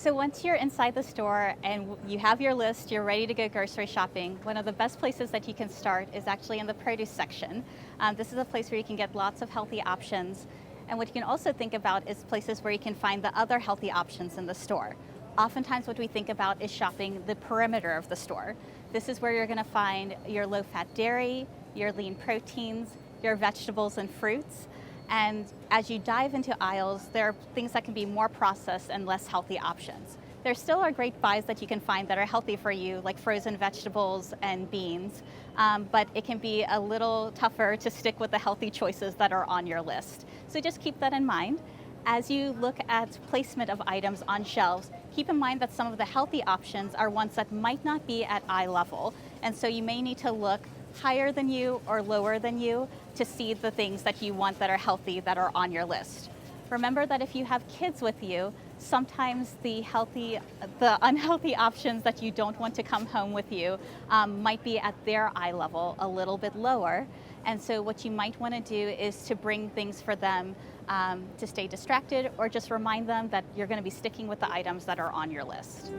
So once you're inside the store and you have your list, you're ready to go grocery shopping, one of the best places that you can start is actually in the produce section. This is a place where you can get lots of healthy options. And what you can also think about is places where you can find the other healthy options in the store. Oftentimes what we think about is shopping the perimeter of the store. This is where you're going to find your low-fat dairy, your lean proteins, your vegetables and fruits. And as you dive into aisles, there are things that can be more processed and less healthy options. There still are great buys that you can find that are healthy for you, like frozen vegetables and beans, but it can be a little tougher to stick with the healthy choices that are on your list. So just keep that in mind. As you look at placement of items on shelves, keep in mind that some of the healthy options are ones that might not be at eye level, and so you may need to look higher than you or lower than you to see the things that you want that are healthy that are on your list. Remember that if you have kids with you, sometimes the unhealthy options that you don't want to come home with you might be at their eye level a little bit lower. And so what you might want to do is to bring things for them to stay distracted, or just remind them that you're going to be sticking with the items that are on your list.